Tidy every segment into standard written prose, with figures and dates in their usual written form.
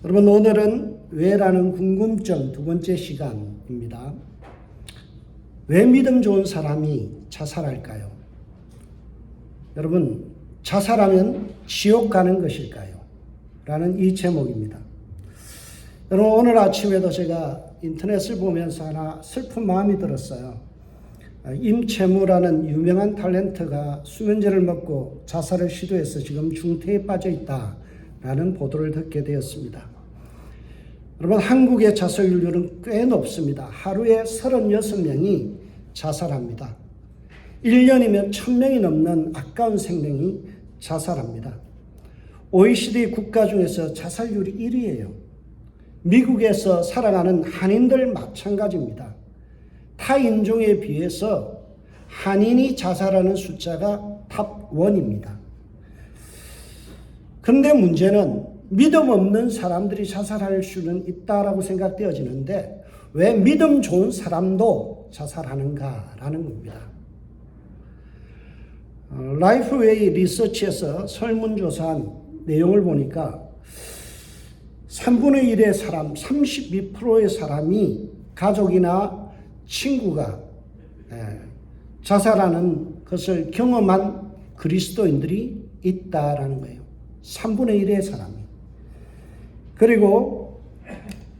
여러분, 오늘은 왜라는 궁금증 두 번째 시간입니다. 왜 믿음 좋은 사람이 자살할까요? 여러분, 자살하면 지옥 가는 것일까요? 라는 이 제목입니다. 여러분, 오늘 아침에도 제가 인터넷을 보면서 하나 슬픈 마음이 들었어요. 임채무라는 유명한 탤런트가 수면제를 먹고 자살을 시도해서 지금 중태에 빠져 있다라는 보도를 듣게 되었습니다. 여러분, 한국의 자살률은 꽤 높습니다. 하루에 36명이 자살합니다. 1년이면 1000명이 넘는 아까운 생명이 자살합니다. OECD 국가 중에서 자살률이 1위예요. 미국에서 살아가는 한인들 마찬가지입니다. 타 인종에 비해서 한인이 자살하는 숫자가 탑 1입니다. 그런데 문제는 믿음 없는 사람들이 자살할 수는 있다라고 생각되어지는데 왜 믿음 좋은 사람도 자살하는가라는 겁니다. 라이프웨이 리서치에서 설문조사한 내용을 보니까 3분의 1의 사람, 32%의 사람이 가족이나 친구가 자살하는 것을 경험한 그리스도인들이 있다라는 거예요. 3분의 1의 사람이. 그리고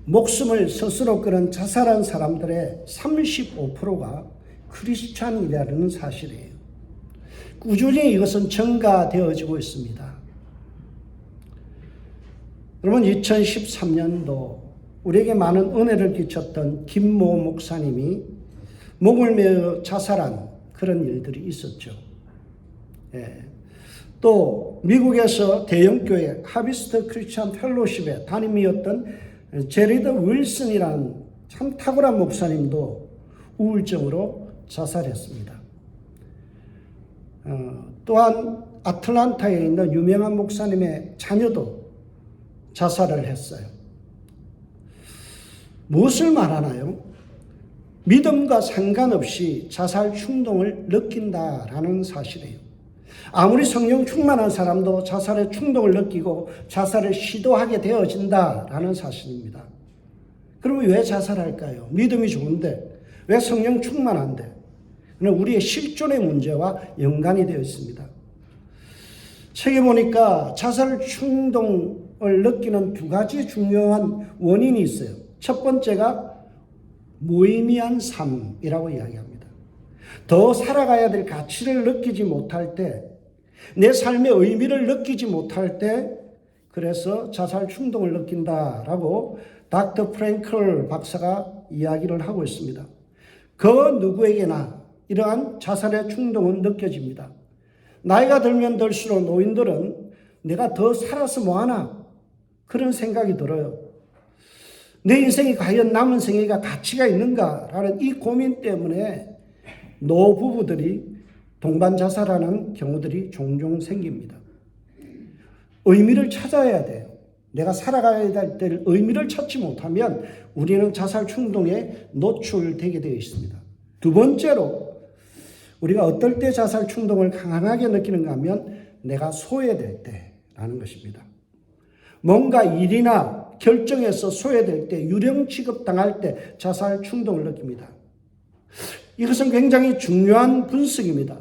목숨을 스스로 끊은 자살한 사람들의 35%가 크리스찬이라는 사실이에요. 꾸준히 이것은 증가되어지고 있습니다. 여러분, 2013년도 우리에게 많은 은혜를 끼쳤던 김모 목사님이 목을 메어 자살한 그런 일들이 있었죠. 또 미국에서 대형교회 하비스트 크리스천 펠로십의 담임이었던 제리드 윌슨이라는 참 탁월한 목사님도 우울증으로 자살했습니다. 또한 아틀란타에 있는 유명한 목사님의 자녀도 자살을 했어요. 무엇을 말하나요? 믿음과 상관없이 자살 충동을 느낀다라는 사실이에요. 아무리 성령 충만한 사람도 자살의 충동을 느끼고 자살을 시도하게 되어진다라는 사실입니다. 그러면 왜 자살할까요? 믿음이 좋은데, 왜 성령 충만한데? 그는 우리의 실존의 문제와 연관이 되어 있습니다. 책에 보니까 자살 충동을 느끼는 두 가지 중요한 원인이 있어요. 첫 번째가 무의미한 삶이라고 이야기합니다. 더 살아가야 될 가치를 느끼지 못할 때, 내 삶의 의미를 느끼지 못할 때, 그래서 자살 충동을 느낀다라고 닥터 프랭클 박사가 이야기를 하고 있습니다. 그 누구에게나 이러한 자살의 충동은 느껴집니다. 나이가 들면 들수록 노인들은 내가 더 살아서 뭐하나 그런 생각이 들어요. 내 인생이 과연 남은 생애가 가치가 있는가라는 이 고민 때문에 노부부들이 동반 자살하는 경우들이 종종 생깁니다. 의미를 찾아야 돼요. 내가 살아가야 될 때를 의미를 찾지 못하면 우리는 자살 충동에 노출되게 되어 있습니다. 두 번째로 우리가 어떨 때 자살 충동을 강하게 느끼는가 하면 내가 소외될 때라는 것입니다. 뭔가 일이나 결정에서 소외될 때, 유령 취급당할 때 자살 충동을 느낍니다. 이것은 굉장히 중요한 분석입니다.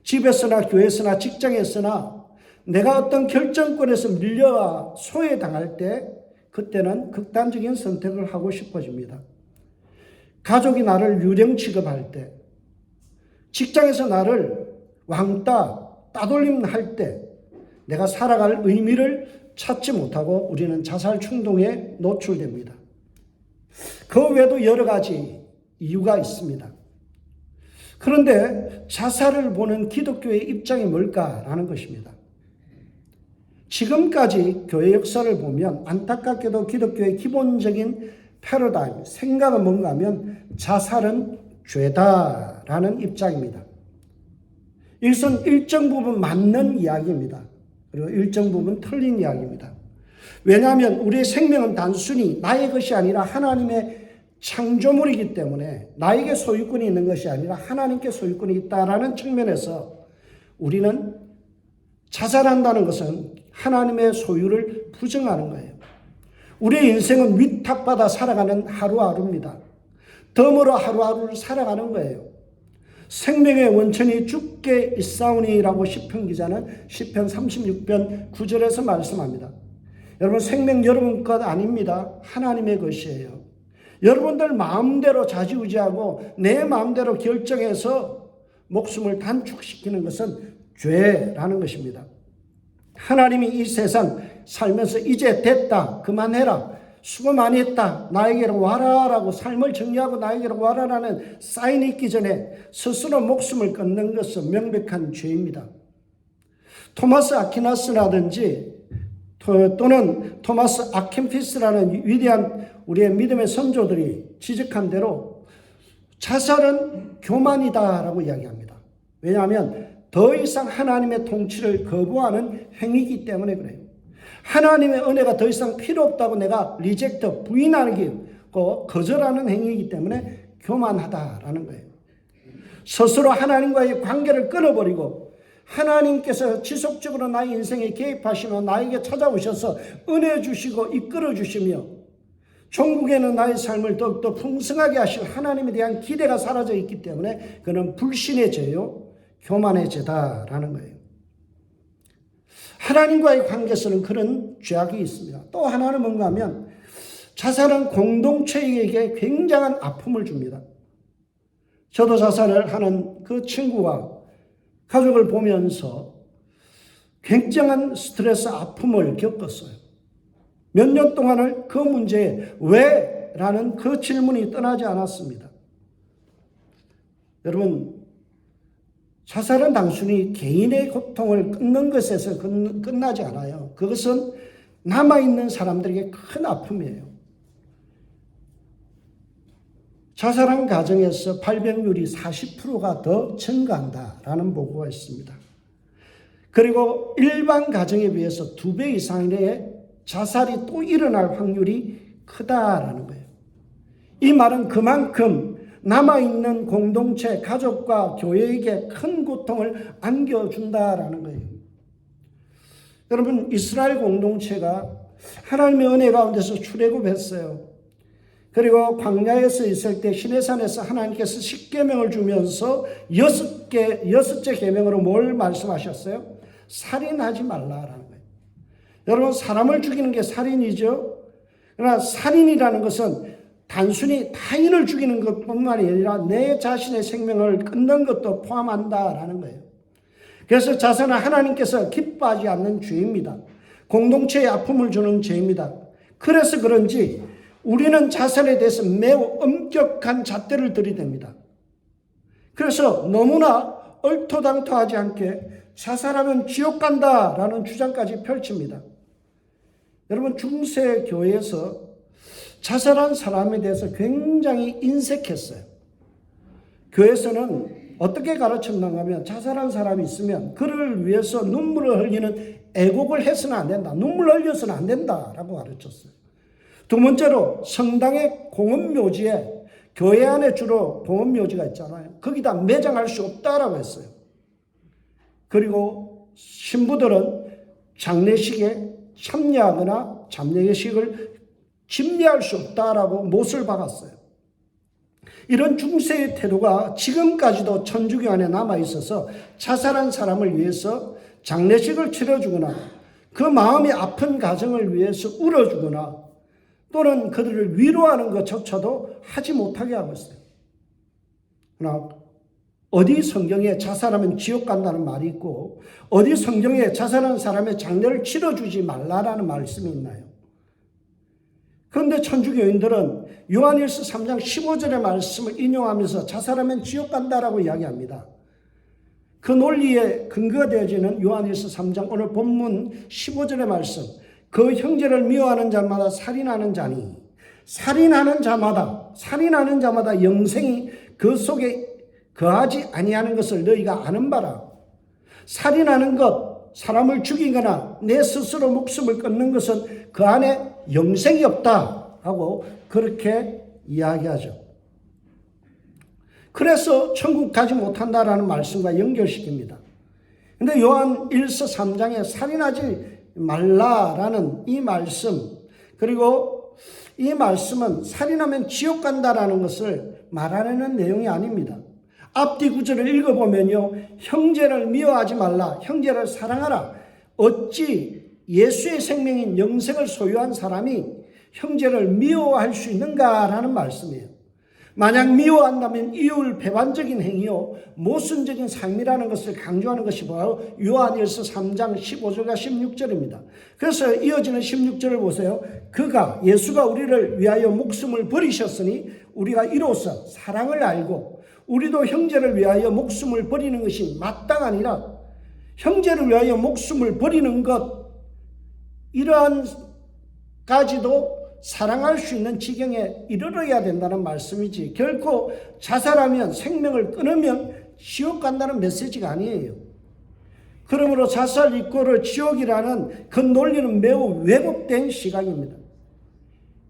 집에서나 교회에서나 직장에서나 내가 어떤 결정권에서 밀려와 소외당할 때 그때는 극단적인 선택을 하고 싶어집니다. 가족이 나를 유령 취급할 때, 직장에서 나를 왕따, 따돌림할 때 내가 살아갈 의미를 찾지 못하고 우리는 자살 충동에 노출됩니다. 그 외에도 여러 가지 이유가 있습니다. 그런데 자살을 보는 기독교의 입장이 뭘까라는 것입니다. 지금까지 교회 역사를 보면 안타깝게도 기독교의 기본적인 패러다임, 생각은 뭔가 하면 자살은 죄다라는 입장입니다. 이것은 일정 부분 맞는 이야기입니다. 그리고 일정 부분 틀린 이야기입니다. 왜냐하면 우리의 생명은 단순히 나의 것이 아니라 하나님의 창조물이기 때문에 나에게 소유권이 있는 것이 아니라 하나님께 소유권이 있다라는 측면에서 우리는 자살한다는 것은 하나님의 소유를 부정하는 거예요. 우리의 인생은 위탁받아 살아가는 하루하루입니다. 덤으로 하루하루를 살아가는 거예요. 생명의 원천이 죽게 있사오니라고 시편 기자는 시편 36편 9절에서 말씀합니다. 여러분, 생명 여러분 것 아닙니다. 하나님의 것이에요. 여러분들 마음대로 좌지우지하고 내 마음대로 결정해서 목숨을 단축시키는 것은 죄라는 것입니다. 하나님이 이 세상 살면서 이제 됐다, 그만해라, 수고 많이 했다, 나에게로 와라 라고 삶을 정리하고 나에게로 와라라는 사인이 있기 전에 스스로 목숨을 끊는 것은 명백한 죄입니다. 토마스 아퀴나스라든지 또는 토마스 아켄피스라는 위대한 우리의 믿음의 선조들이 지적한 대로 자살은 교만이다라고 이야기합니다. 왜냐하면 더 이상 하나님의 통치를 거부하는 행위이기 때문에 그래요. 하나님의 은혜가 더 이상 필요 없다고 내가 리젝트, 부인하고 거절하는 행위이기 때문에 교만하다라는 거예요. 스스로 하나님과의 관계를 끊어버리고 하나님께서 지속적으로 나의 인생에 개입하시며 나에게 찾아오셔서 은혜 주시고 이끌어 주시며 종국에는 나의 삶을 더욱더 풍성하게 하실 하나님에 대한 기대가 사라져 있기 때문에 그는 불신의 죄요, 교만의 죄다라는 거예요. 하나님과의 관계에서는 그런 죄악이 있습니다. 또 하나는 뭔가 하면 자살은 공동체에게 굉장한 아픔을 줍니다. 저도 자살을 하는 그 친구와 가족을 보면서 굉장한 스트레스, 아픔을 겪었어요. 몇 년 동안을 그 문제에 왜? 라는 그 질문이 떠나지 않았습니다. 여러분, 자살은 단순히 개인의 고통을 끊는 것에서 끝나지 않아요. 그것은 남아있는 사람들에게 큰 아픔이에요. 자살한 가정에서 발병률이 40%가 더 증가한다라는 보고가 있습니다. 그리고 일반 가정에 비해서 2배 이상의 자살이 또 일어날 확률이 크다라는 거예요. 이 말은 그만큼 남아있는 공동체, 가족과 교회에게 큰 고통을 안겨준다라는 거예요. 여러분, 이스라엘 공동체가 하나님의 은혜 가운데서 출애굽했어요. 그리고 광야에서 있을 때 시내산에서 하나님께서 10계명을 주면서 6째 계명으로 뭘 말씀하셨어요? 살인하지 말라라는 거예요. 여러분, 사람을 죽이는 게 살인이죠. 그러나 살인이라는 것은 단순히 타인을 죽이는 것뿐만이 아니라 내 자신의 생명을 끊는 것도 포함한다라는 거예요. 그래서 자살은 하나님께서 기뻐하지 않는 죄입니다. 공동체에 아픔을 주는 죄입니다. 그래서 그런지 우리는 자살에 대해서 매우 엄격한 잣대를 들이댑니다. 그래서 너무나 얼토당토하지 않게 자살하면 지옥 간다라는 주장까지 펼칩니다. 여러분, 중세 교회에서 자살한 사람에 대해서 굉장히 인색했어요. 교회에서는 어떻게 가르쳤는가 하면 자살한 사람이 있으면 그를 위해서 눈물을 흘리는 애곡을 해서는 안 된다. 눈물을 흘려서는 안 된다라고 가르쳤어요. 두 번째로 성당의 공업묘지에 교회 안에 주로 공업묘지가 있잖아요. 거기다 매장할 수 없다라고 했어요. 그리고 신부들은 장례식에 참여하거나 장례식을 집례할 수 없다라고 못을 박았어요. 이런 중세의 태도가 지금까지도 천주교 안에 남아있어서 자살한 사람을 위해서 장례식을 치러주거나 그 마음이 아픈 가정을 위해서 울어주거나 또는 그들을 위로하는 것조차도 하지 못하게 하고 있어요. 그러나 어디 성경에 자살하면 지옥 간다는 말이 있고 어디 성경에 자살한 사람의 장례를 치러주지 말라라는 말씀이 있나요? 그런데 천주교인들은 요한일서 3장 15절의 말씀을 인용하면서 자살하면 지옥 간다라고 이야기합니다. 그 논리에 근거가 되어지는 요한일서 3장 오늘 본문 15절의 말씀, 그 형제를 미워하는 자마다 살인하는 자니 살인하는 자마다 영생이 그 속에 거하지 아니하는 것을 너희가 아는 바라. 살인하는 것, 사람을 죽이거나 내 스스로 목숨을 끊는 것은 그 안에 영생이 없다 하고 그렇게 이야기하죠. 그래서 천국 가지 못한다라는 말씀과 연결시킵니다. 그런데 요한 1서 3장에 살인하지 말라라는 이 말씀, 그리고 이 말씀은 살인하면 지옥 간다라는 것을 말하는 내용이 아닙니다. 앞뒤 구절을 읽어보면요, 형제를 미워하지 말라, 형제를 사랑하라. 어찌 예수의 생명인 영생을 소유한 사람이 형제를 미워할 수 있는가라는 말씀이에요. 만약 미워한다면 이율 배반적인 행위요, 모순적인 삶이라는 것을 강조하는 것이 바로 요한일서 3장 15절과 16절입니다. 그래서 이어지는 16절을 보세요. 예수가 우리를 위하여 목숨을 버리셨으니 우리가 이로써 사랑을 알고 우리도 형제를 위하여 목숨을 버리는 것이 마땅하니라. 형제를 위하여 목숨을 버리는 것, 이러한 까지도 사랑할 수 있는 지경에 이르러야 된다는 말씀이지, 결코 자살하면, 생명을 끊으면 지옥 간다는 메시지가 아니에요. 그러므로 자살 이꼬르 지옥이라는 그 논리는 매우 왜곡된 시각입니다.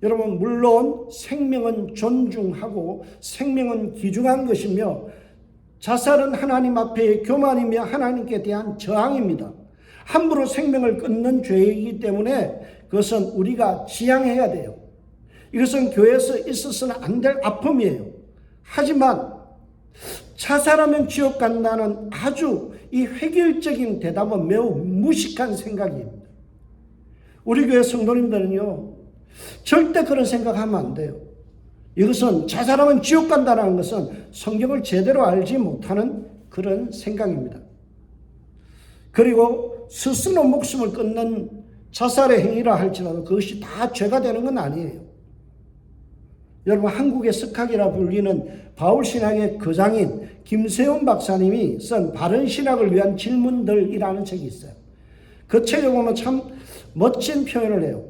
여러분, 물론 생명은 존중하고 생명은 귀중한 것이며 자살은 하나님 앞에 교만이며 하나님께 대한 저항입니다. 함부로 생명을 끊는 죄이기 때문에 그것은 우리가 지양해야 돼요. 이것은 교회에서 있어서는 안 될 아픔이에요. 하지만 자살하면 지옥 간다는 아주 이 획일적인 대답은 매우 무식한 생각입니다. 우리 교회 성도님들은요, 절대 그런 생각하면 안 돼요. 이것은 자살하면 지옥 간다는 것은 성경을 제대로 알지 못하는 그런 생각입니다. 그리고 스스로 목숨을 끊는 자살의 행위라 할지라도 그것이 다 죄가 되는 건 아니에요. 여러분, 한국의 석학이라 불리는 바울신학의 거장인 김세훈 박사님이 쓴 바른신학을 위한 질문들이라는 책이 있어요. 그 책에 보면 참 멋진 표현을 해요.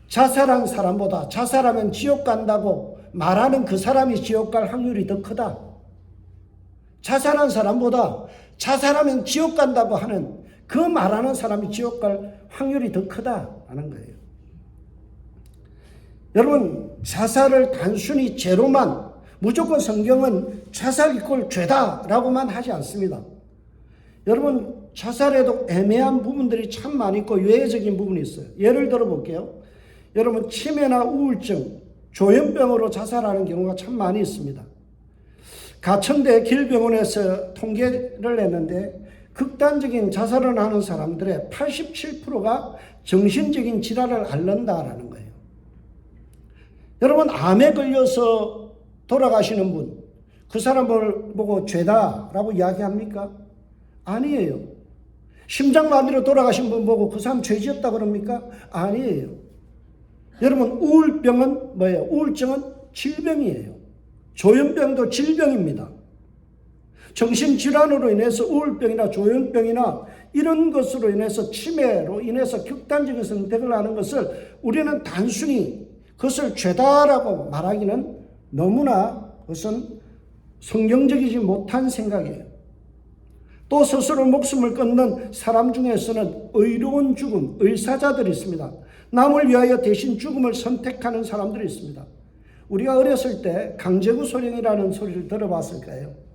자살한 사람보다 자살하면 지옥 간다고 말하는 그 사람이 지옥 갈 확률이 더 크다. 자살한 사람보다 자살하면 지옥 간다고 하는 그 말하는 사람이 지옥 갈 확률이 더 크다라는 거예요. 여러분, 자살을 단순히 죄로만, 무조건 성경은 자살 이꼴 죄다라고만 하지 않습니다. 여러분, 자살에도 애매한 부분들이 참 많이 있고 유해적인 부분이 있어요. 예를 들어 볼게요. 여러분, 치매나 우울증, 조현병으로 자살하는 경우가 참 많이 있습니다. 가천대 길병원에서 통계를 냈는데 극단적인 자살을 하는 사람들의 87%가 정신적인 질환을 앓는다라는 거예요. 여러분, 암에 걸려서 돌아가시는 분, 그 사람을 보고 죄다라고 이야기합니까? 아니에요. 심장마비로 돌아가신 분 보고 그 사람 죄지었다 그럽니까? 아니에요. 여러분, 우울병은 뭐예요? 우울증은 질병이에요. 조현병도 질병입니다. 정신질환으로 인해서 우울병이나 조현병이나 이런 것으로 인해서 치매로 인해서 극단적인 선택을 하는 것을 우리는 단순히 그것을 죄다라고 말하기는 너무나 그것은 성경적이지 못한 생각이에요. 또 스스로 목숨을 끊는 사람 중에서는 의로운 죽음, 의사자들이 있습니다. 남을 위하여 대신 죽음을 선택하는 사람들이 있습니다. 우리가 어렸을 때 강제구 소령이라는 소리를 들어봤을 거예요.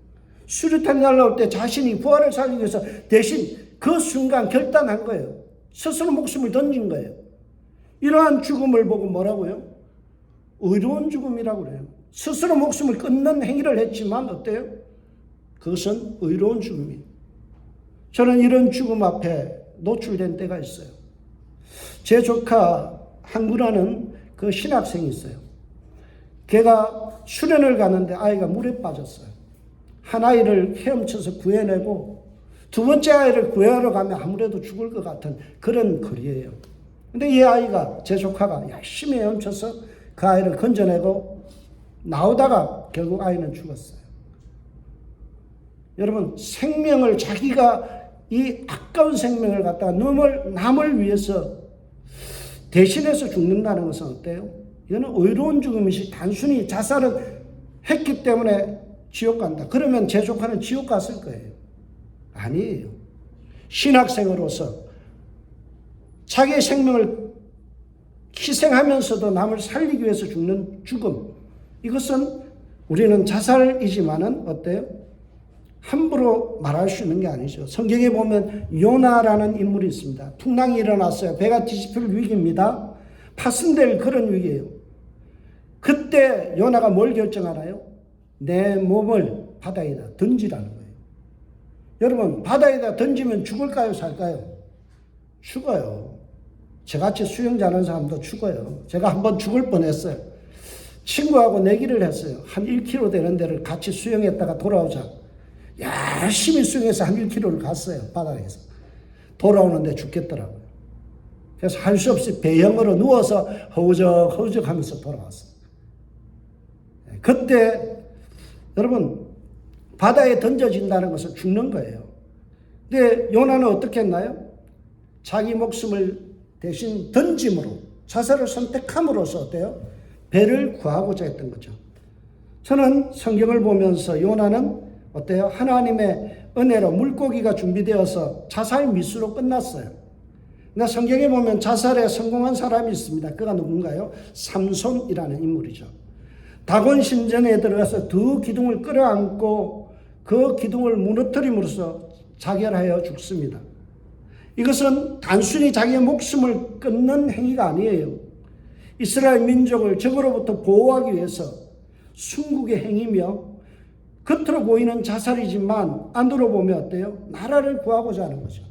수류탄이 날라올 때 자신이 부하를 살리기 위해서 대신 그 순간 결단한 거예요. 스스로 목숨을 던진 거예요. 이러한 죽음을 보고 뭐라고요? 의로운 죽음이라고 그래요. 스스로 목숨을 끊는 행위를 했지만 어때요? 그것은 의로운 죽음이에요. 저는 이런 죽음 앞에 노출된 때가 있어요. 제 조카 한구라는 그 신학생이 있어요. 걔가 수련을 가는데 아이가 물에 빠졌어요. 한 아이를 헤엄쳐서 구해내고 두 번째 아이를 구해하러 가면 아무래도 죽을 것 같은 그런 거리예요. 근데 이 아이가, 제 조카가 열심히 헤엄쳐서 그 아이를 건져내고 나오다가 결국 아이는 죽었어요. 여러분, 생명을, 자기가 이 아까운 생명을 갖다가 남을 위해서 대신해서 죽는다는 것은 어때요? 이거는 의로운 죽음이지 단순히 자살을 했기 때문에 지옥 간다. 그러면 제 조카는 지옥 갔을 거예요. 아니에요. 신학생으로서 자기의 생명을 희생하면서도 남을 살리기 위해서 죽는 죽음. 이것은 우리는 자살이지만은 어때요? 함부로 말할 수 있는 게 아니죠. 성경에 보면 요나라는 인물이 있습니다. 풍랑이 일어났어요. 배가 뒤집힐 위기입니다. 파손될 그런 위기예요. 그때 요나가 뭘 결정하나요? 내 몸을 바다에다 던지라는 거예요. 여러분, 바다에다 던지면 죽을까요, 살까요? 죽어요. 저같이 수영 잘하는 사람도 죽어요. 제가 한번 죽을 뻔했어요. 친구하고 내기를 했어요. 한 1km 되는 데를 같이 수영했다가 돌아오자. 열심히 수영해서 한 1km를 갔어요. 바다에서. 돌아오는데 죽겠더라고요. 그래서 할 수 없이 배영으로 누워서 허우적허우적 하면서 돌아왔어요. 그때 여러분, 바다에 던져진다는 것은 죽는 거예요. 근데 요나는 어떻게 했나요? 자기 목숨을 대신 던짐으로, 자살을 선택함으로써 어때요? 배를 구하고자 했던 거죠. 저는 성경을 보면서 요나는 어때요? 하나님의 은혜로 물고기가 준비되어서 자살 미수로 끝났어요. 그러나 성경에 보면 자살에 성공한 사람이 있습니다. 그가 누군가요? 삼손이라는 인물이죠. 다곤 신전에 들어가서 두 기둥을 끌어안고 그 기둥을 무너뜨림으로써 자결하여 죽습니다. 이것은 단순히 자기의 목숨을 끊는 행위가 아니에요. 이스라엘 민족을 적으로부터 보호하기 위해서 순국의 행위며 겉으로 보이는 자살이지만 안으로 보면 어때요? 나라를 구하고자 하는 거죠.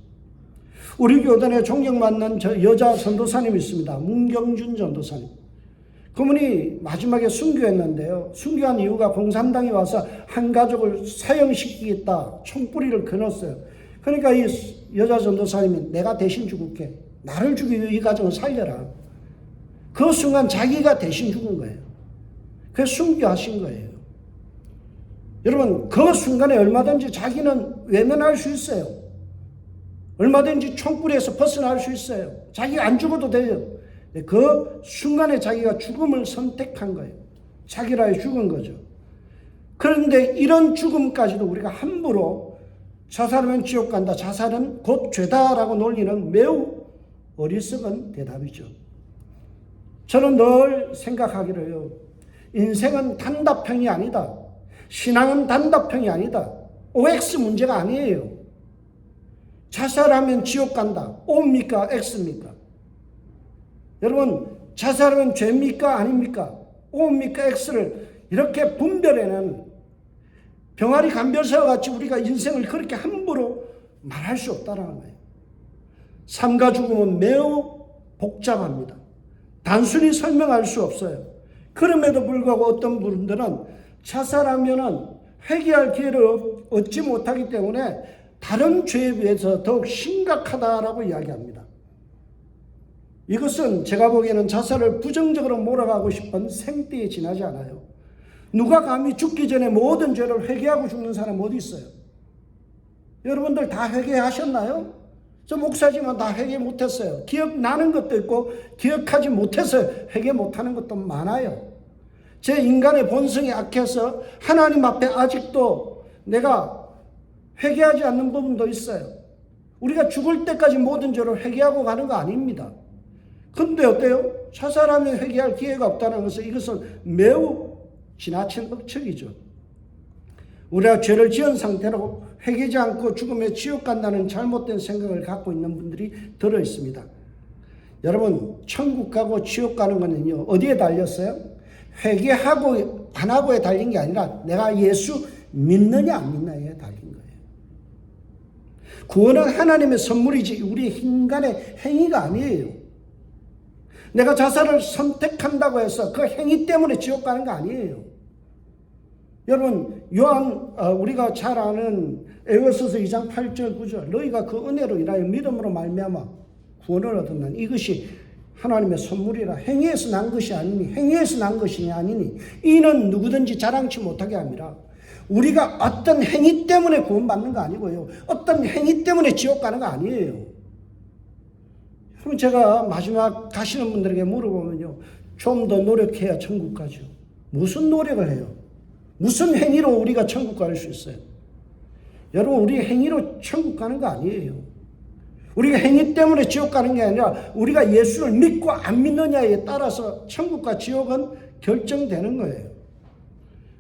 우리 교단에 존경받는 여자 전도사님이 있습니다. 문경준 전도사님. 그분이 마지막에 순교했는데요. 순교한 이유가 공산당이 와서 한 가족을 사형시키겠다 총뿌리를 끊었어요. 그러니까 이 여자 전도사님이 내가 대신 죽을게. 나를 죽이고 이 가족을 살려라. 그 순간 자기가 대신 죽은 거예요. 그래서 순교하신 거예요. 여러분, 그 순간에 얼마든지 자기는 외면할 수 있어요. 얼마든지 총뿌리에서 벗어날 수 있어요. 자기가 안 죽어도 돼요. 그 순간에 자기가 죽음을 선택한 거예요. 자기를 위해 죽은 거죠. 그런데 이런 죽음까지도 우리가 함부로 자살하면 지옥 간다, 자살은 곧 죄다라고 놀리는 매우 어리석은 대답이죠. 저는 늘 생각하기를 해요. 인생은 단답형이 아니다. 신앙은 단답형이 아니다. OX 문제가 아니에요. 자살하면 지옥 간다. O입니까? X입니까? 여러분, 자살하면 죄입니까? 아닙니까? O입니까? X를 이렇게 분별해내는 병아리 감별사와 같이 우리가 인생을 그렇게 함부로 말할 수 없다는 거예요. 삶과 죽음은 매우 복잡합니다. 단순히 설명할 수 없어요. 그럼에도 불구하고 어떤 분들은 자살하면은 회개할 기회를 얻지 못하기 때문에 다른 죄에 비해서 더욱 심각하다라고 이야기합니다. 이것은 제가 보기에는 자살을 부정적으로 몰아가고 싶은 생떼에 지나지 않아요. 누가 감히 죽기 전에 모든 죄를 회개하고 죽는 사람 어디 있어요? 여러분들 다 회개하셨나요? 저 목사지만 다 회개 못했어요. 기억나는 것도 있고 기억하지 못해서 회개 못하는 것도 많아요. 제 인간의 본성이 악해서 하나님 앞에 아직도 내가 회개하지 않는 부분도 있어요. 우리가 죽을 때까지 모든 죄를 회개하고 가는 거 아닙니다. 근데 어때요? 자살하면 회개할 기회가 없다는 것은 이것은 매우 지나친 억측이죠. 우리가 죄를 지은 상태로 회개하지 않고 죽으면 지옥 간다는 잘못된 생각을 갖고 있는 분들이 들어 있습니다. 여러분, 천국 가고 지옥 가는 거는요, 어디에 달렸어요? 회개하고 안 하고에 달린 게 아니라 내가 예수 믿느냐 안 믿느냐에 달린 거예요. 구원은 하나님의 선물이지 우리 인간의 행위가 아니에요. 내가 자살을 선택한다고 해서 그 행위 때문에 지옥 가는 거 아니에요. 여러분, 우리가 잘 아는 에베소서 2장 8절 9절 너희가 그 은혜로 인하여 믿음으로 말미암아 구원을 얻었나니 이것이 하나님의 선물이라 행위에서 난 것이 아니니 행위에서 난 것이 아니니 이는 누구든지 자랑치 못하게 함이라. 우리가 어떤 행위 때문에 구원받는 거 아니고요. 어떤 행위 때문에 지옥 가는 거 아니에요. 그럼 제가 마지막 가시는 분들에게 물어보면요. 좀 더 노력해야 천국 가죠. 무슨 노력을 해요? 무슨 행위로 우리가 천국 갈 수 있어요? 여러분, 우리 행위로 천국 가는 거 아니에요. 우리가 행위 때문에 지옥 가는 게 아니라 우리가 예수를 믿고 안 믿느냐에 따라서 천국과 지옥은 결정되는 거예요.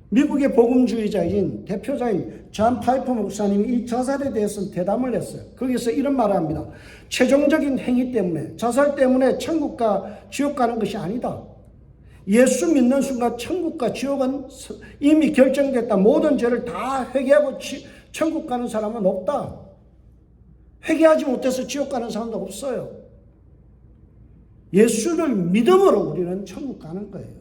미국의 복음주의자인 대표자인 존 파이퍼 목사님이 이 자살에 대해서 대담을 했어요. 거기서 이런 말을 합니다. 최종적인 행위 때문에, 자살 때문에 천국과 지옥 가는 것이 아니다. 예수 믿는 순간 천국과 지옥은 이미 결정됐다. 모든 죄를 다 회개하고 천국 가는 사람은 없다. 회개하지 못해서 지옥 가는 사람도 없어요. 예수를 믿음으로 우리는 천국 가는 거예요.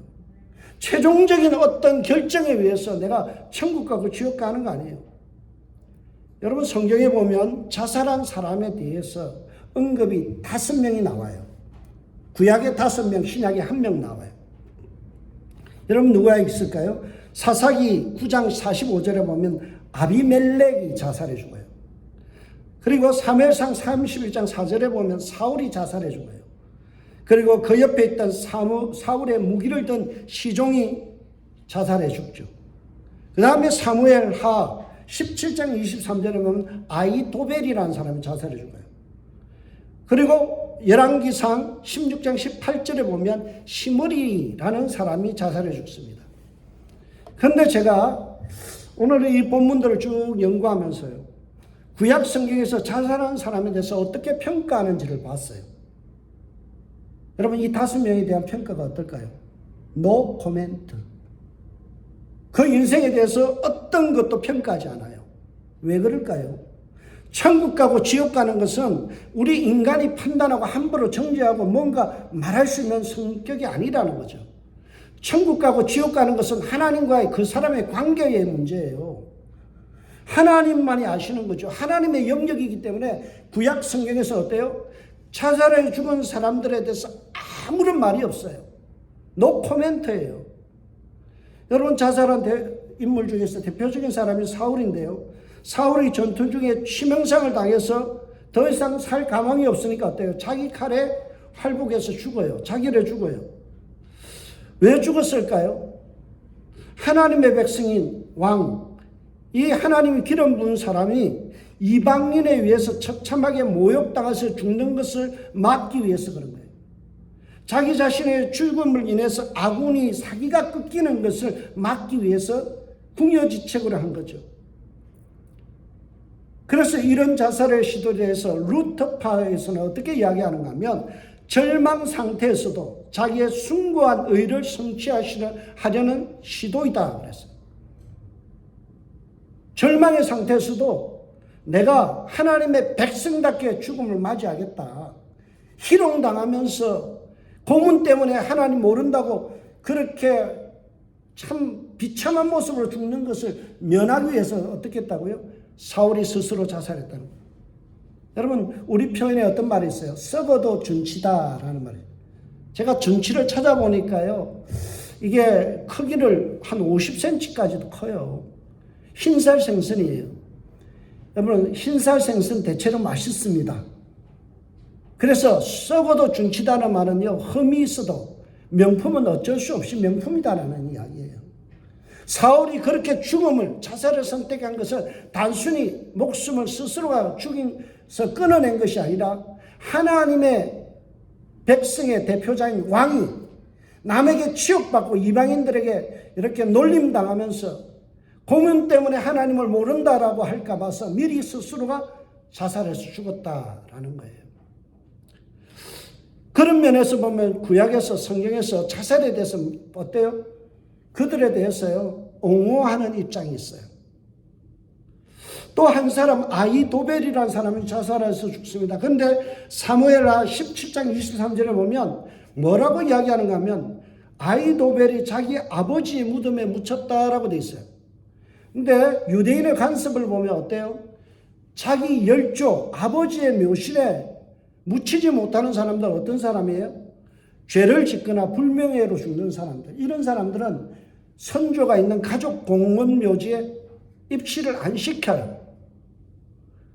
최종적인 어떤 결정에 의해서 내가 천국 가고 지옥 가는 거 아니에요. 여러분, 성경에 보면 자살한 사람에 대해서 언급이 5명이 나와요. 구약에 5명, 신약에 1명 나와요. 여러분, 누가 있을까요? 사사기 9장 45절에 보면 아비멜렉이 자살해 죽어요. 그리고 사무엘상 31장 4절에 보면 사울이 자살해 죽어요. 그리고 그 옆에 있던 사울의 무기를 든 시종이 자살해 죽죠. 그 다음에 사무엘하 17장 23절에 보면 아히도벨이라는 사람이 자살해 죽어요. 그리고 열왕기상 16장 18절에 보면 시므리라는 사람이 자살해 죽습니다. 그런데 제가 오늘 이 본문들을 쭉 연구하면서요, 구약 성경에서 자살한 사람에 대해서 어떻게 평가하는지를 봤어요. 여러분, 이 5명에 대한 평가가 어떨까요? No comment. 그 인생에 대해서 어떤 것도 평가하지 않아요. 왜 그럴까요? 천국 가고 지옥 가는 것은 우리 인간이 판단하고 함부로 정죄하고 뭔가 말할 수 있는 성격이 아니라는 거죠. 천국 가고 지옥 가는 것은 하나님과의 그 사람의 관계의 문제예요. 하나님만이 아시는 거죠. 하나님의 영역이기 때문에 구약 성경에서 어때요? 자살해 죽은 사람들에 대해서 아무런 말이 없어요. 노 코멘트예요. 여러분, 자살한 인물 중에서 대표적인 사람이 사울인데요. 사울이 전투 중에 치명상을 당해서 더 이상 살 가망이 없으니까 어때요? 자기 칼에 활복해서 죽어요. 자기를 죽어요. 왜 죽었을까요? 하나님의 백성인 왕, 이 하나님이 기름 부은 사람이 이방인에 의해서 처참하게 모욕당해서 죽는 것을 막기 위해서 그런 거예요. 자기 자신의 죽음을 인해서 아군이 사기가 꺾이는 것을 막기 위해서 궁여지책으로 한 거죠. 그래서 이런 자살의 시도에 대해서 루터파에서는 어떻게 이야기하는가 하면, 절망 상태에서도 자기의 숭고한 의를 성취하려는 시도이다 그랬어요. 절망의 상태에서도 내가 하나님의 백성답게 죽음을 맞이하겠다. 희롱당하면서 고문 때문에 하나님 모른다고 그렇게 참 비참한 모습으로 죽는 것을 면하기 위해서 어떻게 했다고요? 사울이 스스로 자살했다는 거예요. 여러분, 우리 표현에 어떤 말이 있어요? 썩어도 준치다라는 말이에요. 제가 준치를 찾아보니까요, 이게 크기를 한 50cm까지도 커요. 흰살 생선이에요. 여러분, 흰살 생선 대체로 맛있습니다. 그래서 썩어도 준치다는 말은요, 흠이 있어도 명품은 어쩔 수 없이 명품이다라는 이야기예요. 사울이 그렇게 자살을 선택한 것은 단순히 목숨을 스스로가 죽여서 끊어낸 것이 아니라 하나님의 백성의 대표자인 왕이 남에게 치욕받고 이방인들에게 이렇게 놀림당하면서 고문 때문에 하나님을 모른다라고 할까 봐서 미리 스스로가 자살해서 죽었다라는 거예요. 그런 면에서 보면 구약에서, 성경에서 자살에 대해서 어때요? 그들에 대해서요, 옹호하는 입장이 있어요. 또 한 사람, 아히도벨이라는 사람이 자살해서 죽습니다. 그런데 사무엘하 17장 23절에 보면 뭐라고 이야기하는가 하면, 아히도벨이 자기 아버지의 무덤에 묻혔다라고 되어 있어요. 근데 유대인의 간섭을 보면 어때요? 자기 열조, 아버지의 묘실에 묻히지 못하는 사람들 어떤 사람이에요? 죄를 짓거나 불명예로 죽는 사람들. 이런 사람들은 선조가 있는 가족 공문 묘지에 입시를 안 시켜요.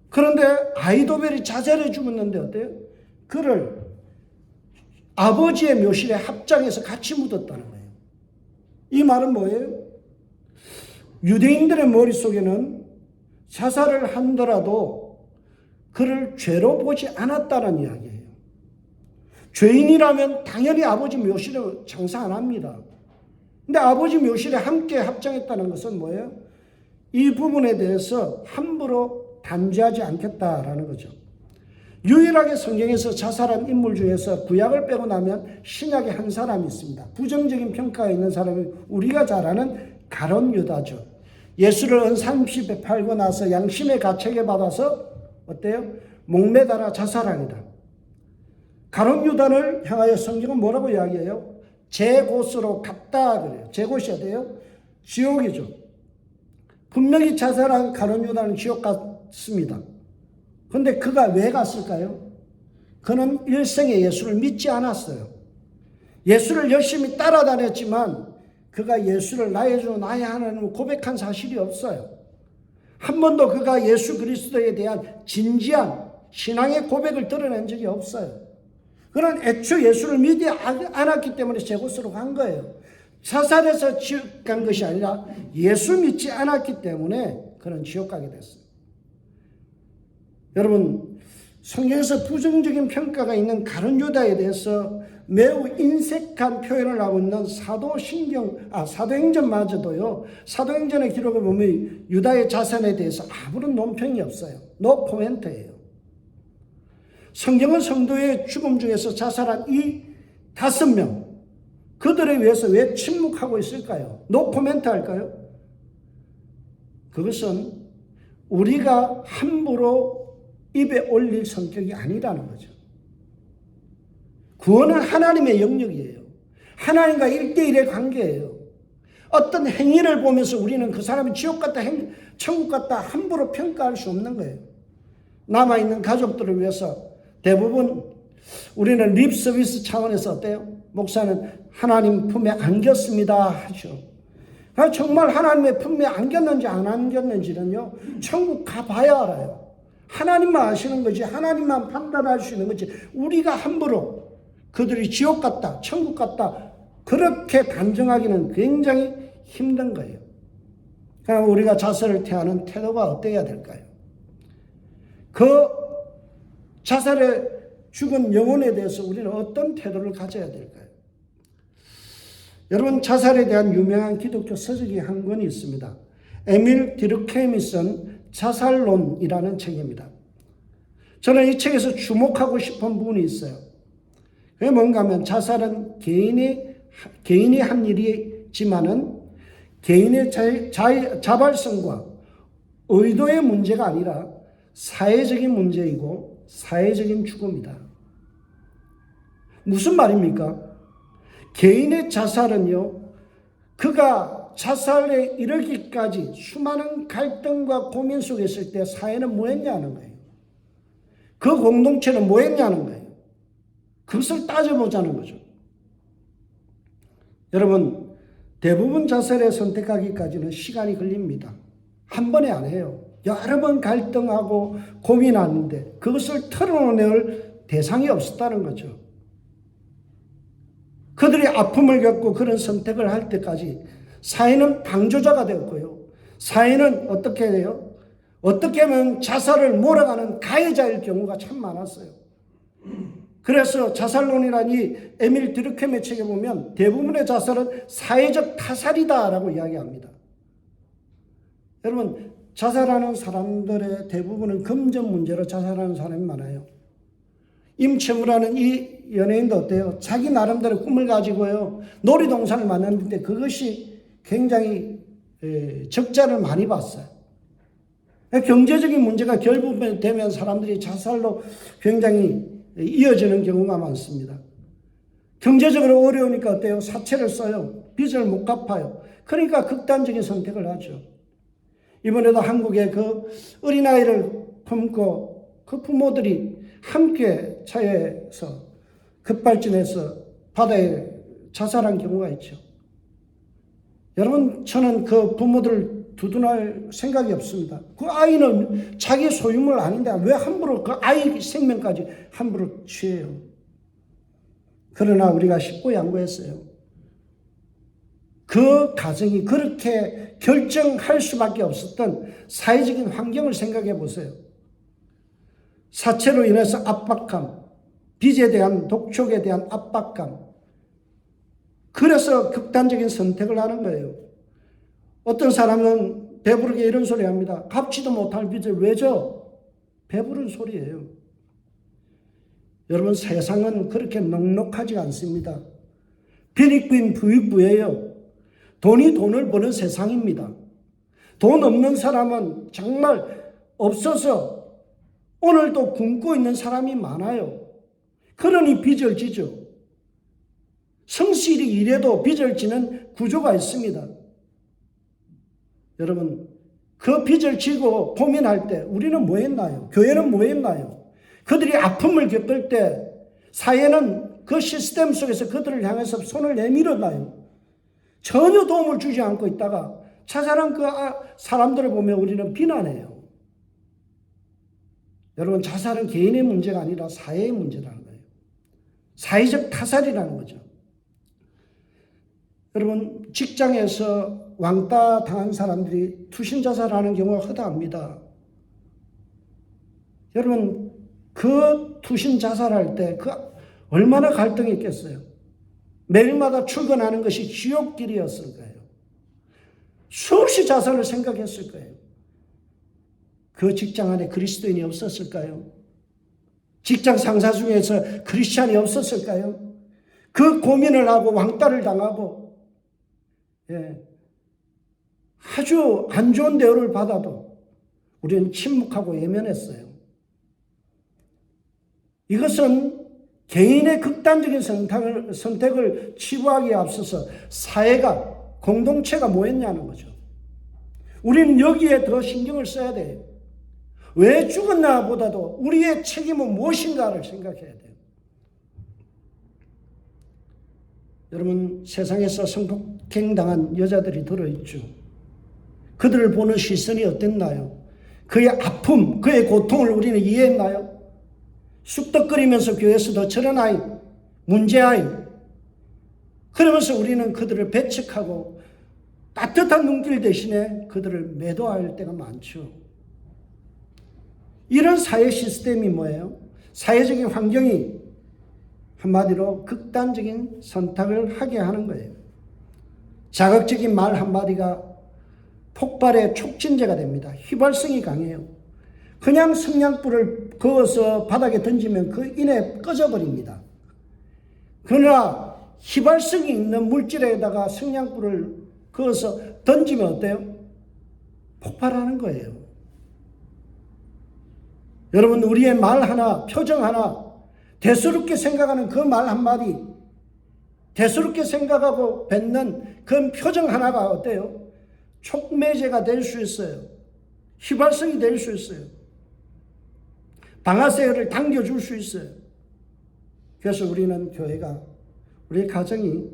그런데 아히도벨이 자살해 죽었는데 어때요? 그를 아버지의 묘실에 합장해서 같이 묻었다는 거예요. 이 말은 뭐예요? 유대인들의 머릿속에는 자살을 한더라도 그를 죄로 보지 않았다는 죄인이라면 당연히 아버지 묘실에 장사 안 합니다. 근데 아버지 묘실에 함께 합장했다는 것은 뭐예요? 이 부분에 대해서 함부로 단죄하지 않겠다라는 거죠. 유일하게 성경에서 자살한 인물 중에서 구약을 빼고 나면 신약에 한 사람이 있습니다. 부정적인 평가가 있는 사람이 우리가 잘 아는 가룟 유다죠. 예수를 은삼십에 팔고 나서 양심의 가책에 받아서 어때요? 목매달아 자살하니라. 가룟 유다를 향하여 성경은 뭐라고 이야기해요? 제 곳으로 갔다 그래요. 제 곳이 어디예요? 지옥이죠. 분명히 자살한 가룟 유다는 지옥 갔습니다. 그런데 그가 왜 갔을까요? 그는 일생에 예수를 믿지 않았어요. 예수를 열심히 따라다녔지만 그가 예수를 나의 주 나의 하나님을 고백한 사실이 없어요. 한 번도 그가 예수 그리스도에 대한 진지한 신앙의 고백을 드러낸 적이 없어요. 그는 애초 예수를 믿지 않았기 때문에 제 곳으로 간 거예요. 자살해서 지옥 간 것이 아니라 예수 믿지 않았기 때문에 그는 지옥 가게 됐어요. 여러분, 성경에서 부정적인 평가가 있는 가룟 유다에 대해서 매우 인색한 표현을 하고 있는 사도행전마저도요. 사도행전의 기록을 보면 유다의 자살에 대해서 아무런 논평이 없어요. 노 코멘트예요. 성경은 성도의 죽음 중에서 자살한 이 5명, 그들에 위해서 왜 침묵하고 있을까요? 노 코멘트 할까요? 그것은 우리가 함부로 입에 올릴 성격이 아니라는 거죠. 구원은 하나님의 영역이에요. 하나님과 1대1의 관계예요. 어떤 행위를 보면서 우리는 그 사람이 지옥 갔다 천국 갔다 함부로 평가할 수 없는 거예요. 남아있는 가족들을 위해서 대부분 우리는 립 서비스 차원에서 어때요? 목사는 하나님 품에 안겼습니다 하죠. 정말 하나님의 품에 안겼는지 안 안겼는지는요, 천국 가봐야 알아요. 하나님만 아시는 거지, 하나님만 판단할 수 있는 거지, 우리가 함부로 그들이 지옥 갔다 천국 갔다 그렇게 단정하기는 굉장히 힘든 거예요. 그러니까 우리가 자살을 태하는 태도가 어때야 될까요? 그 자살에 죽은 영혼에 대해서 우리는 어떤 태도를 가져야 될까요? 여러분, 자살에 대한 유명한 기독교 서적이 한 권이 있습니다. 에밀 디르케임이 쓴 자살론이라는 책입니다. 저는 이 책에서 주목하고 싶은 부분이 있어요. 그게 뭔가 하면 자살은 개인이 한 일이지만은 개인의 자발성과 의도의 문제가 아니라 사회적인 문제이고 사회적인 죽음이다. 무슨 말입니까? 개인의 자살은요, 그가 자살에 이르기까지 수많은 갈등과 고민 속에 있을 때 사회는 뭐 했냐는 거예요. 그 공동체는 뭐 했냐는 거예요. 그것을 따져보자는 거죠. 여러분, 대부분 자살을 선택하기까지는 시간이 걸립니다. 한 번에 안 해요. 여러 번 갈등하고 고민하는데 그것을 털어낼 대상이 없었다는 거죠. 그들이 아픔을 겪고 그런 선택을 할 때까지 사회는 방조자가 되었고요. 사회는 어떻게 해요? 어떻게 하면 자살을 몰아가는 가해자일 경우가 참 많았어요. 그래서 자살론이라는 이 에밀 디르켐의 책에 보면 대부분의 자살은 사회적 타살이다라고 이야기합니다. 여러분, 자살하는 사람들의 대부분은 금전 문제로 자살하는 사람이 많아요. 임채무라는 이 연예인도 어때요? 자기 나름대로 꿈을 가지고요, 놀이동산을 만났는데 그것이 굉장히 적자를 많이 봤어요. 경제적인 문제가 결부되면 사람들이 자살로 굉장히 이어지는 경우가 많습니다. 경제적으로 어려우니까 어때요? 사채를 써요. 빚을 못 갚아요. 그러니까 극단적인 선택을 하죠. 이번에도 한국에 그 어린아이를 품고 그 부모들이 함께 차에서 급발진해서 바다에 자살한 경우가 있죠. 여러분, 저는 그 부모들을 두둔할 생각이 없습니다. 그 아이는 자기 소유물 아닌데 왜 함부로 그 아이 생명까지 함부로 취해요? 그러나 우리가 쉽고 양보했어요. 그 가정이 그렇게 결정할 수밖에 없었던 사회적인 환경을 생각해 보세요. 사채로 인해서 압박감, 빚에 대한 독촉에 대한 압박감, 그래서 그래서 극단적인 선택을 하는 거예요. 어떤 사람은 배부르게 이런 소리 합니다. 갚지도 못할 빚을 왜 져? 배부른 소리예요. 여러분, 세상은 그렇게 넉넉하지 않습니다. 빈익빈 부익부예요. 돈이 돈을 버는 세상입니다. 돈 없는 사람은 정말 없어서 오늘도 굶고 있는 사람이 많아요. 그러니 빚을 지죠. 성실히 일해도 빚을 지는 구조가 있습니다. 여러분, 그 빚을 지고 고민할 때 우리는 뭐 했나요? 교회는 뭐 했나요? 그들이 아픔을 겪을 때 사회는 그 시스템 속에서 그들을 향해서 손을 내밀었나요? 전혀 도움을 주지 않고 있다가 자살한 그 사람들을 보면 우리는 비난해요. 여러분, 자살은 개인의 문제가 아니라 사회의 문제라는 거예요. 사회적 타살이라는 거죠. 여러분, 직장에서 왕따 당한 사람들이 투신자살하는 경우가 허다합니다. 여러분, 그 투신자살할 때 그 얼마나 갈등이 있겠어요. 매일마다 출근하는 것이 지옥길이었을 거예요. 수없이 자살을 생각했을 거예요. 그 직장 안에 그리스도인이 없었을까요? 직장 상사 중에서 크리스찬이 없었을까요? 그 고민을 하고 왕따를 당하고 아주 안 좋은 대우를 받아도 우리는 침묵하고 예면했어요. 이것은 개인의 극단적인 선택을 치부하기에 앞서서 사회가, 공동체가 뭐 했냐는 거죠. 우리는 여기에 더 신경을 써야 돼요. 왜 죽었나 보다도 우리의 책임은 무엇인가를 생각해야 돼요. 여러분, 세상에서 성폭행당한 여자들이 들어있죠. 그들을 보는 시선이 어땠나요? 그의 아픔, 그의 고통을 우리는 이해했나요? 쑥덕거리면서 교회에서 저런 아이, 문제아이. 그러면서 우리는 그들을 배척하고 따뜻한 눈길 대신에 그들을 매도할 때가 많죠. 이런 사회 시스템이 뭐예요? 사회적인 환경이 한마디로 극단적인 선택을 하게 하는 거예요. 자극적인 말 한마디가 폭발의 촉진제가 됩니다. 휘발성이 강해요. 그냥 성냥불을 그어서 바닥에 던지면 그 인에 꺼져버립니다. 그러나 휘발성이 있는 물질에다가 성냥불을 그어서 던지면 어때요? 폭발하는 거예요. 여러분, 우리의 말 하나, 표정 하나, 대수롭게 생각하는 그 말 한마디, 대수롭게 생각하고 뱉는 그 표정 하나가 어때요? 촉매제가 될 수 있어요. 휘발성이 될 수 있어요. 방아쇠를 당겨줄 수 있어요. 그래서 우리는 교회가, 우리 가정이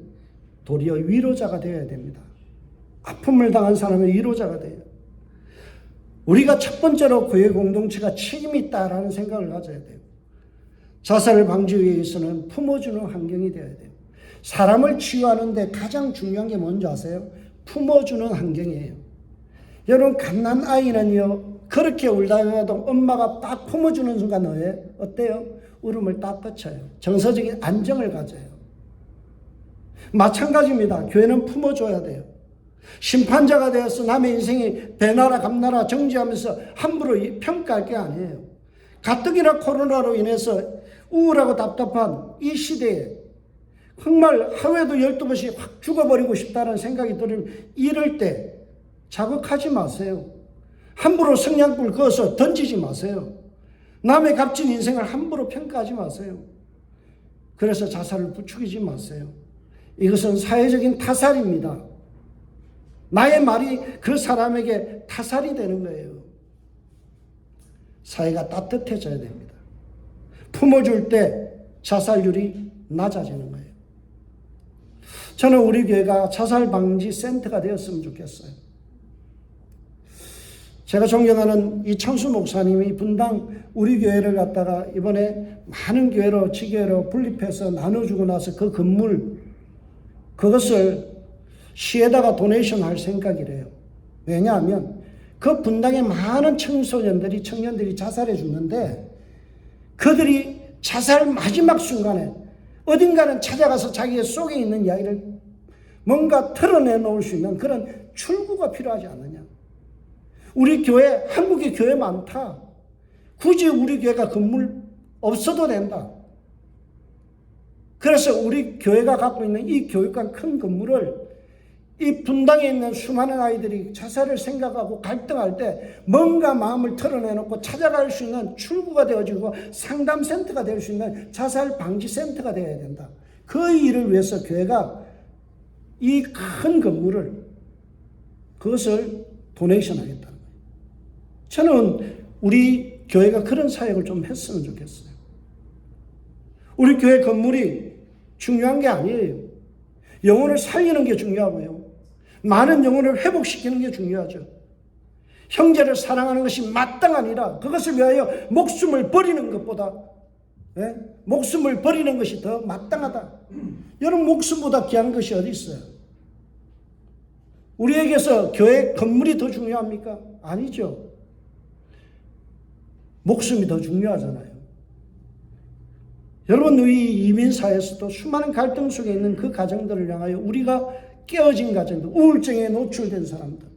도리어 위로자가 되어야 됩니다. 아픔을 당한 사람의 위로자가 돼요. 우리가 첫 번째로 교회 공동체가 책임이 있다라는 생각을 가져야 돼요. 자살을 방지하기 위해서는 품어주는 환경이 되어야 돼요. 사람을 치유하는데 가장 중요한 게 뭔지 아세요? 품어주는 환경이에요. 여러분, 갓난 아이는요, 그렇게 울다가도 엄마가 딱 품어주는 순간 어때요? 울음을 딱 그쳐요. 정서적인 안정을 가져요. 마찬가지입니다. 교회는 품어줘야 돼요. 심판자가 되어서 남의 인생이 배나라 감나라 정지하면서 함부로 평가할 게 아니에요. 가뜩이나 코로나로 인해서 우울하고 답답한 이 시대에 정말 하루에도 12번씩 확 죽어버리고 싶다는 생각이 들면 이럴 때 자극하지 마세요. 함부로 성냥불 그어서 던지지 마세요. 남의 값진 인생을 함부로 평가하지 마세요. 그래서 자살을 부추기지 마세요. 이것은 사회적인 타살입니다. 나의 말이 그 사람에게 타살이 되는 거예요. 사회가 따뜻해져야 됩니다. 품어줄 때 자살률이 낮아지는 거예요. 저는 우리 교회가 자살 방지 센터가 되었으면 좋겠어요. 제가 존경하는 이창수 목사님이 분당 우리 교회를 갖다가 이번에 많은 교회로 지교회로 분립해서 나눠주고 나서 그 건물 그것을 시에다가 도네이션 할 생각이래요. 왜냐하면 그 분당에 많은 청년들이 자살해 죽는데 그들이 자살 마지막 순간에 어딘가는 찾아가서 자기의 속에 있는 이야기를 뭔가 털어내 놓을 수 있는 그런 출구가 필요하지 않느냐. 우리 교회, 한국에 교회 많다. 굳이 우리 교회가 건물 없어도 된다. 그래서 우리 교회가 갖고 있는 이 교육관 큰 건물을 이 분당에 있는 수많은 아이들이 자살을 생각하고 갈등할 때 뭔가 마음을 털어내놓고 찾아갈 수 있는 출구가 되어지고 상담센터가 될 수 있는 자살 방지센터가 되어야 된다. 그 일을 위해서 교회가 이 큰 건물을 그것을 도네이션 하겠다는 거예요. 저는 우리 교회가 그런 사역을 좀 했으면 좋겠어요. 우리 교회 건물이 중요한 게 아니에요. 영혼을 살리는 게 중요하고요. 많은 영혼을 회복시키는 게 중요하죠. 형제를 사랑하는 것이 마땅한 일이라 그것을 위하여 목숨을 버리는 것보다 목숨을 버리는 것이 더 마땅하다. 여러분, 목숨보다 귀한 것이 어디 있어요? 우리에게서 교회 건물이 더 중요합니까? 아니죠. 목숨이 더 중요하잖아요. 여러분, 우리 이민사회에서도 수많은 갈등 속에 있는 그 가정들을 향하여 우리가 깨어진 가정들, 우울증에 노출된 사람들,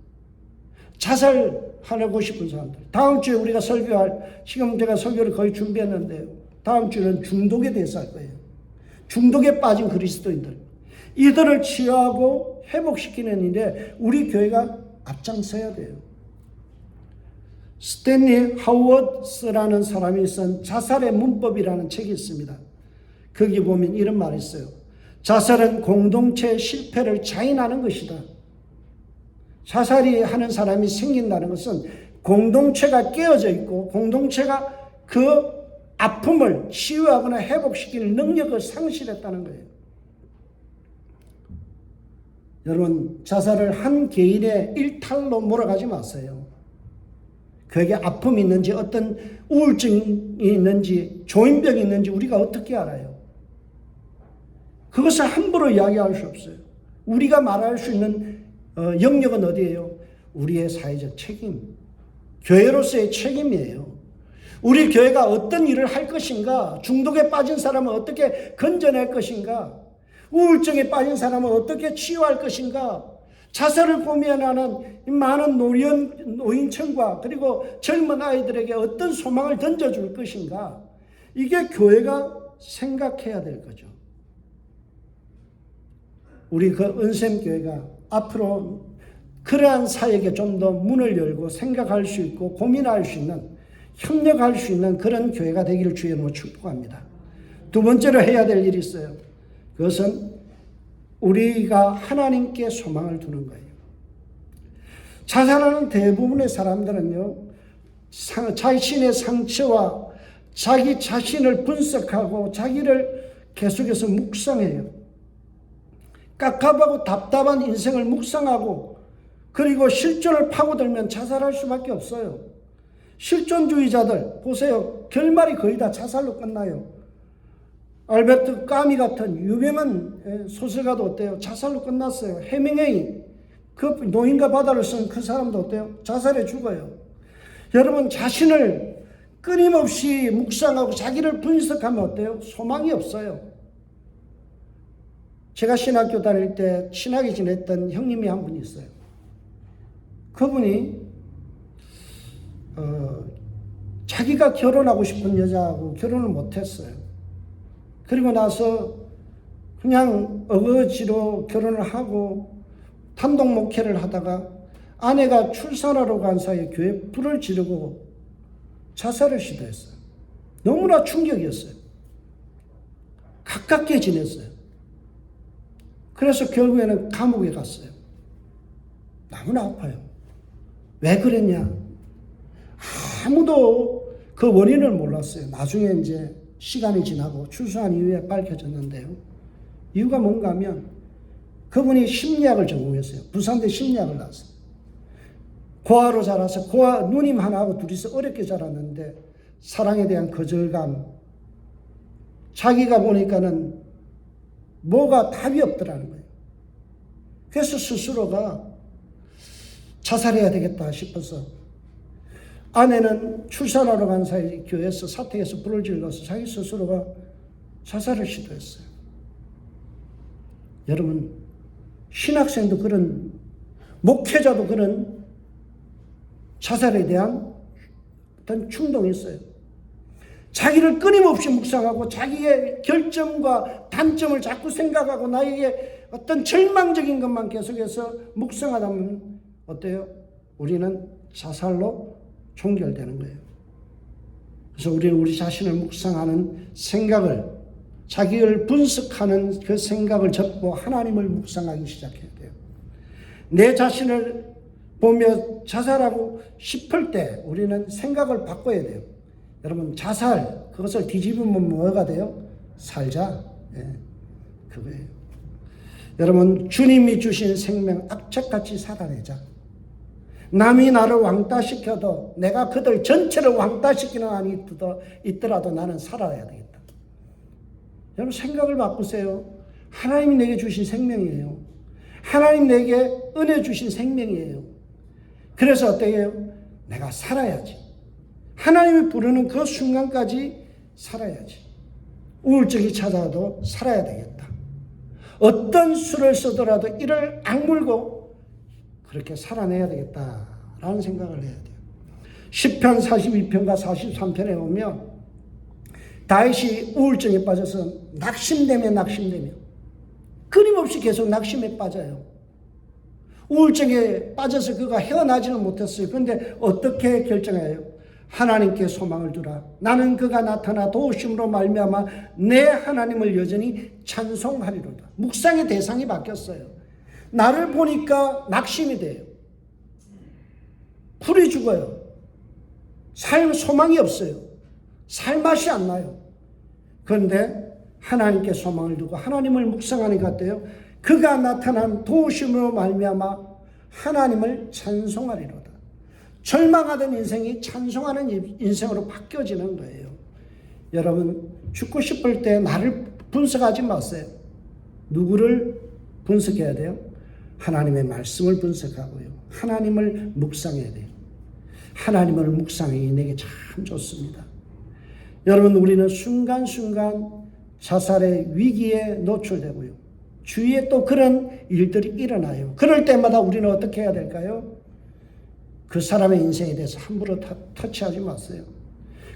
자살하고 싶은 사람들, 다음 주에 우리가 설교할, 지금 제가 설교를 거의 준비했는데요. 다음 주는 중독에 대해서 할 거예요. 중독에 빠진 그리스도인들, 이들을 치유하고 회복시키는 일에 우리 교회가 앞장서야 돼요. 스탠리 하워드스라는 사람이 쓴 자살의 문법이라는 책이 있습니다. 거기 보면 이런 말이 있어요. 자살은 공동체의 실패를 자인하는 것이다. 자살이 하는 사람이 생긴다는 것은 공동체가 깨어져 있고 공동체가 그 아픔을 치유하거나 회복시킬 능력을 상실했다는 거예요. 여러분, 자살을 한 개인의 일탈로 몰아가지 마세요. 그에게 아픔이 있는지 어떤 우울증이 있는지 조현병이 있는지 우리가 어떻게 알아요? 그것을 함부로 이야기할 수 없어요. 우리가 말할 수 있는 영역은 어디예요? 우리의 사회적 책임, 교회로서의 책임이에요. 우리 교회가 어떤 일을 할 것인가, 중독에 빠진 사람을 어떻게 건져낼 것인가, 우울증에 빠진 사람을 어떻게 치유할 것인가, 자살을 고민하는 많은 노인층과 그리고 젊은 아이들에게 어떤 소망을 던져줄 것인가, 이게 교회가 생각해야 될 거죠. 우리 그 은샘교회가 앞으로 그러한 사역에 좀 더 문을 열고 생각할 수 있고 고민할 수 있는, 협력할 수 있는 그런 교회가 되기를 주의 이름으로 축복합니다. 두 번째로 해야 될 일이 있어요. 그것은 우리가 하나님께 소망을 두는 거예요. 자살하는 대부분의 사람들은요, 자신의 상처와 자기 자신을 분석하고 자기를 계속해서 묵상해요. 깝깝하고 답답한 인생을 묵상하고 그리고 실존을 파고들면 자살할 수밖에 없어요. 실존주의자들 보세요. 결말이 거의 다 자살로 끝나요. 알베르트 까미 같은 유명한 소설가도 어때요? 자살로 끝났어요. 해밍웨이, 그 노인과 바다를 쓴 그 사람도 어때요? 자살해 죽어요. 여러분, 자신을 끊임없이 묵상하고 자기를 분석하면 어때요? 소망이 없어요. 제가 신학교 다닐 때 친하게 지냈던 형님이 한 분이 있어요. 그분이 자기가 결혼하고 싶은 여자하고 결혼을 못했어요. 그리고 나서 그냥 어거지로 결혼을 하고 단독 목회를 하다가 아내가 출산하러 간 사이에 교회에 불을 지르고 자살을 시도했어요. 너무나 충격이었어요. 가깝게 지냈어요. 그래서 결국에는 감옥에 갔어요. 너무나 아파요. 왜 그랬냐? 아무도 그 원인을 몰랐어요. 나중에 이제 시간이 지나고 출소한 이후에 밝혀졌는데요. 이유가 뭔가 하면 그분이 심리학을 전공했어요. 부산대 심리학을 나왔어요. 고아로 자라서 누님 하나하고 둘이서 어렵게 자랐는데 사랑에 대한 거절감, 자기가 보니까는 뭐가 답이 없더라는 거예요. 그래서 스스로가 자살해야 되겠다 싶어서 아내는 출산하러 간 사이 교회에서 사택에서 불을 질러서 자기 스스로가 자살을 시도했어요. 여러분, 신학생도 그런, 목회자도 그런 자살에 대한 어떤 충동이 있어요. 자기를 끊임없이 묵상하고 자기의 결점과 단점을 자꾸 생각하고 나에게 어떤 절망적인 것만 계속해서 묵상하다 보면 어때요? 우리는 자살로 종결되는 거예요. 그래서 우리는 우리 자신을 묵상하는 생각을, 자기를 분석하는 그 생각을 접고 하나님을 묵상하기 시작해야 돼요. 내 자신을 보며 자살하고 싶을 때 우리는 생각을 바꿔야 돼요. 여러분, 자살, 그것을 뒤집으면 뭐가 돼요? 살자. 예, 그거예요. 여러분, 주님이 주신 생명 악착같이 살아내자. 남이 나를 왕따시켜도 내가 그들 전체를 왕따시키는 한이 있더라도 나는 살아야 되겠다. 여러분, 생각을 바꾸세요. 하나님이 내게 주신 생명이에요. 하나님 내게 은혜 주신 생명이에요. 그래서 어때요? 내가 살아야지. 하나님이 부르는 그 순간까지 살아야지. 우울증이 찾아와도 살아야 되겠다. 어떤 수를 쓰더라도 이를 악물고 그렇게 살아내야 되겠다라는 생각을 해야 돼요. 시편 42편과 43편에 보면 다윗이 우울증에 빠져서 낙심되며 끊임없이 계속 낙심에 빠져요. 우울증에 빠져서 그가 헤어나지는 못했어요. 그런데 어떻게 결정해요? 하나님께 소망을 두라. 나는 그가 나타나 도우심으로 말미암아 내 하나님을 여전히 찬송하리로다. 묵상의 대상이 바뀌었어요. 나를 보니까 낙심이 돼요. 풀이 죽어요. 살 소망이 없어요. 살 맛이 안 나요. 그런데 하나님께 소망을 두고 하나님을 묵상하니까 어때요? 그가 나타난 도우심으로 말미암아 하나님을 찬송하리로다. 절망하던 인생이 찬송하는 인생으로 바뀌어지는 거예요. 여러분, 죽고 싶을 때 나를 분석하지 마세요. 누구를 분석해야 돼요? 하나님의 말씀을 분석하고요. 하나님을 묵상해야 돼요. 하나님을 묵상이 내게 참 좋습니다. 여러분, 우리는 순간순간 자살의 위기에 노출되고요. 주위에 또 그런 일들이 일어나요. 그럴 때마다 우리는 어떻게 해야 될까요? 그 사람의 인생에 대해서 함부로 터치하지 마세요.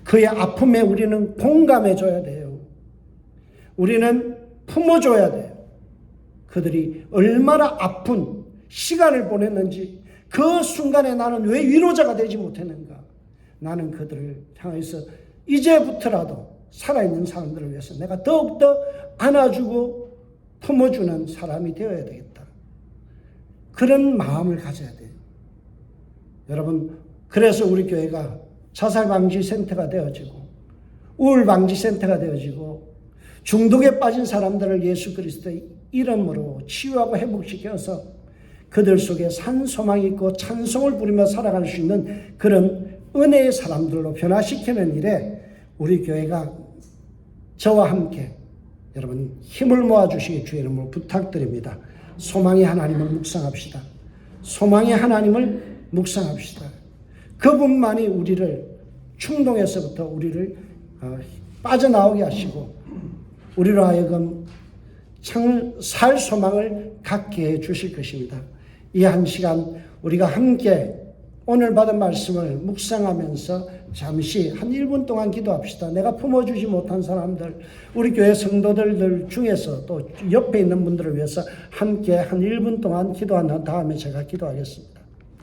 그의 아픔에 우리는 공감해 줘야 돼요. 우리는 품어줘야 돼요. 그들이 얼마나 아픈 시간을 보냈는지, 그 순간에 나는 왜 위로자가 되지 못했는가. 나는 그들을 향해서 이제부터라도 살아있는 사람들을 위해서 내가 더욱더 안아주고 품어주는 사람이 되어야 되겠다. 그런 마음을 가져야 돼요. 여러분, 그래서 우리 교회가 자살방지센터가 되어지고 우울방지센터가 되어지고 중독에 빠진 사람들을 예수 그리스도의 이름으로 치유하고 회복시켜서 그들 속에 산 소망이 있고 찬송을 부리며 살아갈 수 있는 그런 은혜의 사람들로 변화시키는 일에 우리 교회가 저와 함께 여러분 힘을 모아주시기 주의 이름으로 부탁드립니다. 소망의 하나님을 묵상합시다. 소망의 하나님을 묵상합시다. 그분만이 우리를 충동에서부터 우리를 빠져나오게 하시고 우리로 하여금 살 소망을 갖게 해 주실 것입니다. 이 한 시간 우리가 함께 오늘 받은 말씀을 묵상하면서 잠시 한 1분 동안 기도합시다. 내가 품어주지 못한 사람들, 우리 교회 성도들 중에서 또 옆에 있는 분들을 위해서 함께 한 1분 동안 기도한 다음에 제가 기도하겠습니다.